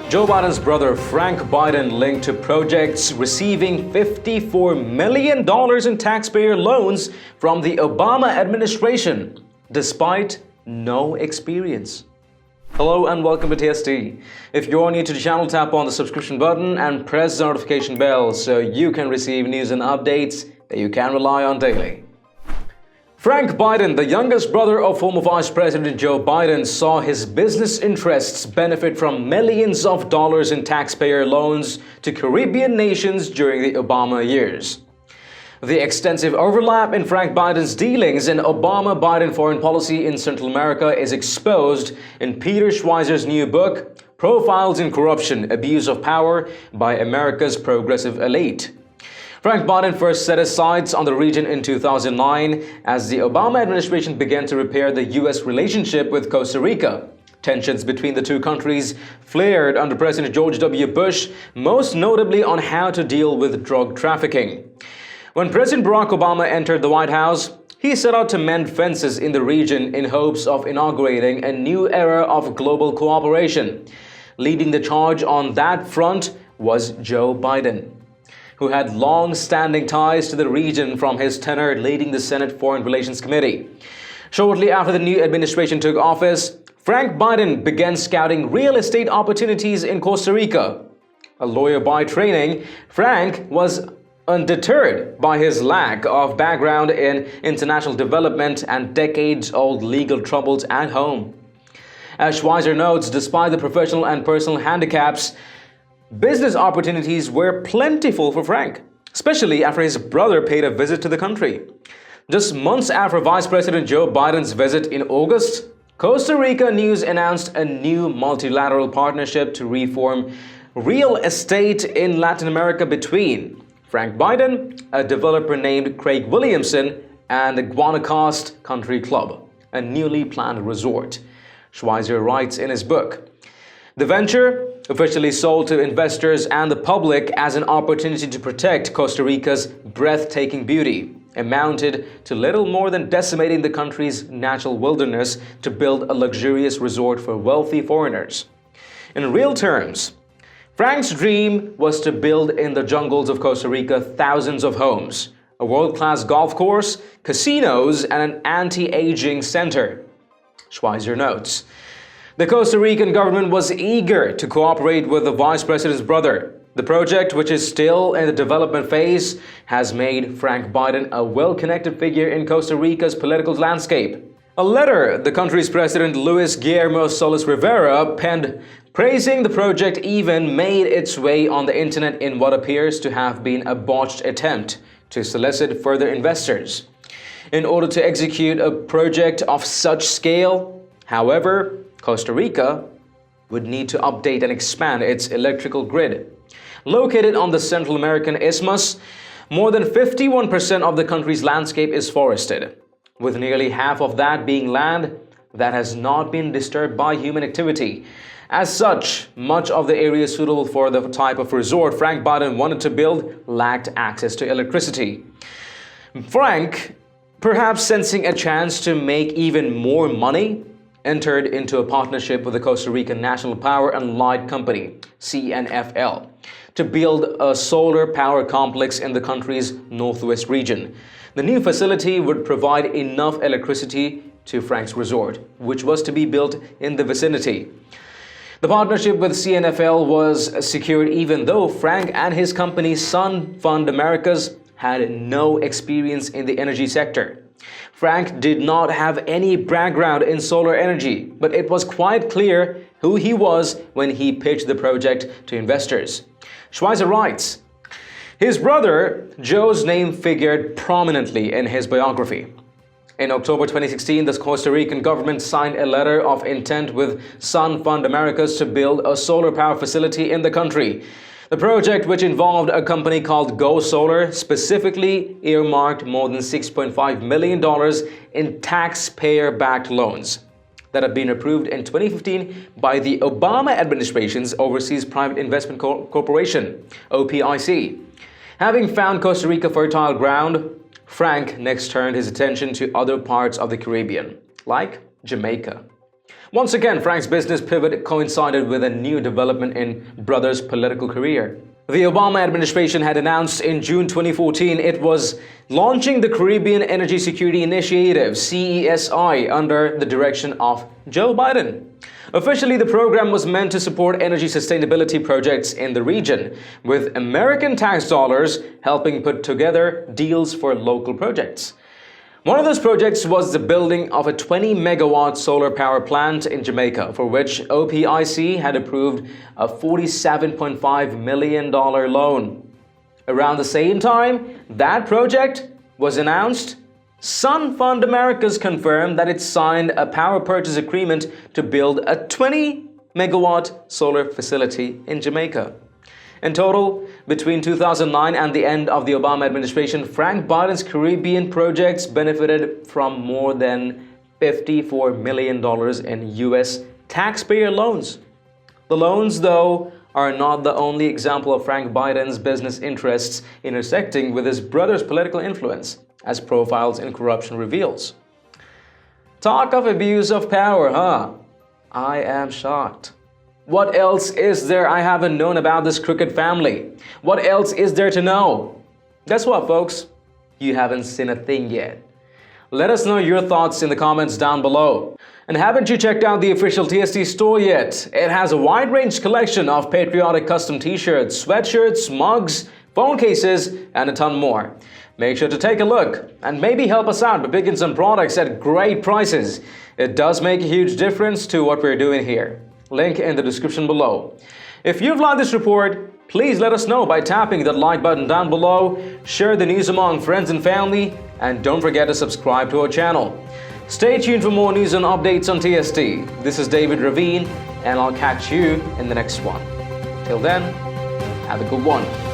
Joe Biden's brother Frank Biden linked to projects receiving $54 million in taxpayer loans from the Obama administration, despite no experience. Hello and welcome to TST. If you're new to the channel, tap on the subscription button and press the notification bell so you can receive news and updates that you can rely on daily. Frank Biden, the youngest brother of former Vice President Joe Biden, saw his business interests benefit from millions of dollars in taxpayer loans to Caribbean nations during the Obama years. The extensive overlap in Frank Biden's dealings in Obama-Biden foreign policy in Central America is exposed in Peter Schweizer's new book, Profiles in Corruption, Abuse of Power by America's Progressive Elite. Frank Biden first set his sights on the region in 2009 as the Obama administration began to repair the U.S. relationship with Costa Rica. Tensions between the two countries flared under President George W. Bush, most notably on how to deal with drug trafficking. When President Barack Obama entered the White House, he set out to mend fences in the region in hopes of inaugurating a new era of global cooperation. Leading the charge on that front was Joe Biden, who had long-standing ties to the region from his tenure leading the Senate Foreign Relations Committee. Shortly after the new administration took office, Frank Biden began scouting real estate opportunities in Costa Rica. A lawyer by training, Frank was undeterred by his lack of background in international development and decades-old legal troubles at home. As Schweizer notes, despite the professional and personal handicaps, business opportunities were plentiful for Frank, especially after his brother paid a visit to the country. Just months after Vice President Joe Biden's visit in August, Costa Rica News announced a new multilateral partnership to reform real estate in Latin America between Frank Biden, a developer named Craig Williamson, and the Guanacaste Country Club, a newly planned resort. Schweizer writes in his book, "The venture, officially sold to investors and the public as an opportunity to protect Costa Rica's breathtaking beauty, amounted to little more than decimating the country's natural wilderness to build a luxurious resort for wealthy foreigners. In real terms, Frank's dream was to build in the jungles of Costa Rica thousands of homes, a world-class golf course, casinos, and an anti-aging center." Schweizer notes, "The Costa Rican government was eager to cooperate with the vice president's brother. The project, which is still in the development phase, has made Frank Biden a well-connected figure in Costa Rica's political landscape." A letter the country's president Luis Guillermo Solis Rivera penned praising the project even made its way on the internet in what appears to have been a botched attempt to solicit further investors. In order to execute a project of such scale, however, Costa Rica would need to update and expand its electrical grid. Located on the Central American Isthmus, more than 51% of the country's landscape is forested, with nearly half of that being land that has not been disturbed by human activity. As such, much of the area suitable for the type of resort Frank Biden wanted to build lacked access to electricity. Frank, perhaps sensing a chance to make even more money, entered into a partnership with the Costa Rican National Power and Light Company, CNFL, to build a solar power complex in the country's northwest region. The new facility would provide enough electricity to Frank's resort, which was to be built in the vicinity. The partnership with CNFL was secured even though Frank and his company Sun Fund Americas had no experience in the energy sector. Frank did not have any background in solar energy, but it was quite clear who he was when he pitched the project to investors. Schweizer writes, his brother Joe's name figured prominently in his biography. In October 2016, the Costa Rican government signed a letter of intent with Sun Fund Americas to build a solar power facility in the country. The project, which involved a company called Go Solar, specifically earmarked more than $6.5 million in taxpayer-backed loans that had been approved in 2015 by the Obama administration's Overseas Private Investment Corporation, OPIC. Having found Costa Rica fertile ground, Frank next turned his attention to other parts of the Caribbean, like Jamaica. Once again, Frank's business pivot coincided with a new development in brother's political career. The Obama administration had announced in June 2014 it was launching the Caribbean Energy Security Initiative, CESI, under the direction of Joe Biden. Officially, the program was meant to support energy sustainability projects in the region, with American tax dollars helping put together deals for local projects. One of those projects was the building of a 20-megawatt solar power plant in Jamaica, for which OPIC had approved a $47.5 million loan. Around the same time that project was announced, Sun Fund Americas confirmed that it signed a power purchase agreement to build a 20-megawatt solar facility in Jamaica. In total, between 2009 and the end of the Obama administration, Frank Biden's Caribbean projects benefited from more than $54 million in U.S. taxpayer loans. The loans, though, are not the only example of Frank Biden's business interests intersecting with his brother's political influence, as profiles in corruption reveals. Talk of abuse of power, huh? I am shocked. What else is there I haven't known about this crooked family? What else is there to know? Guess what, folks? You haven't seen a thing yet. Let us know your thoughts in the comments down below. And haven't you checked out the official TST store yet? It has a wide range collection of patriotic custom t-shirts, sweatshirts, mugs, phone cases, and a ton more. Make sure to take a look and maybe help us out by picking some products at great prices. It does make a huge difference to what we're doing here. Link in the description below. If you've liked this report, please let us know by tapping that like button down below, share the news among friends and family, and don't forget to subscribe to our channel. Stay tuned for more news and updates on TST. This is David Ravine, and I'll catch you in the next one. Till then, have a good one.